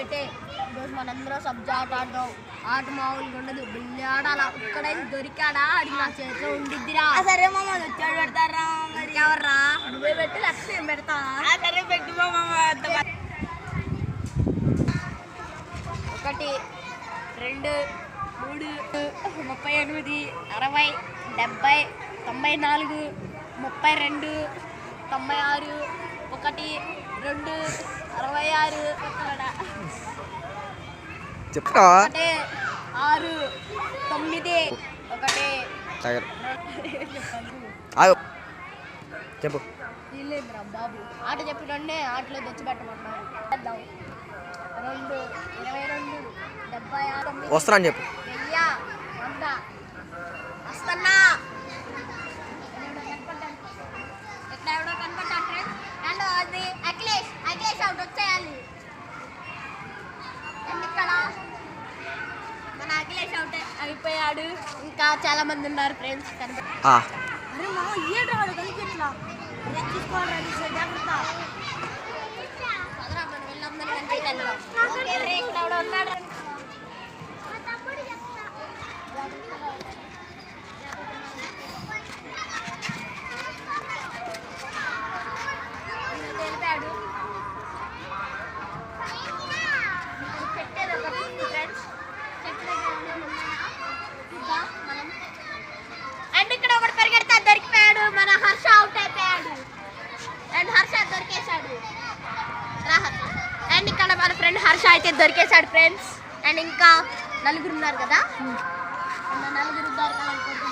అయితే ఈరోజు మనందరం సబ్జా ఆట ఆడదాం. ఆట మామూలుగా ఉండదు, బిల్లి ఆడాలా. ఇక్కడైతే దొరికాడా అడిగి నా చేతిలో ఉండిద్దిరా. సరే మామ వచ్చాడు పెడతారా? మరి ఎవర్రా? నువ్వే పెట్టి లేకపోతే నేను పెడతా. సరే పెట్టు మామ. 1 2 3 38 60 70 94 32 96 1 2 66 చెప్తా 6 9 1 చెప్పు. వీళ్ళేంద్రా బాబు ఆట చెప్పినండే ఆటలో తెచ్చిపెట్టమన్నారు. 2 22 76 వస్తున్నా అని చెప్పు. 100 వస్తున్నా. ఎవడో కనపడ్డాడు ఫ్రెండ్స్. అండ్ అది అఖిలేష్ అవుట్ వచ్చేయాలి. ఇక్కడ మన అఖిలేష్ అవుట్ అయిపోయాడు. ఇంకా చాలా మంది ఉన్నారు ఫ్రెండ్స్. అరే మామ ఏడు వాడు కలిగిట్లా తీసుకోవాలి జాగ్రత్త. మనం వెళ్ళొద్దని కంటే ఓకే రే ఇక్కడ ఎవడో ఉన్నాడు. తెలిపాడు పెట్టేది ఒక ఫ్రెండ్స్ మనం. అండ్ ఇక్కడ ఒకటి పరిగెడితే దొరికిపోయాడు. మన హర్ష అవుట్ అయిపోయాడు. అండ్ హర్ష దొరికేశాడు. రాహత్. అండ్ ఇక్కడ మన ఫ్రెండ్ హర్ష అయితే దొరికేశాడు ఫ్రెండ్స్. అండ్ ఇంకా నలుగురు ఉన్నారు కదా, నలుగురు దొరకాలనుకుంటున్నాను.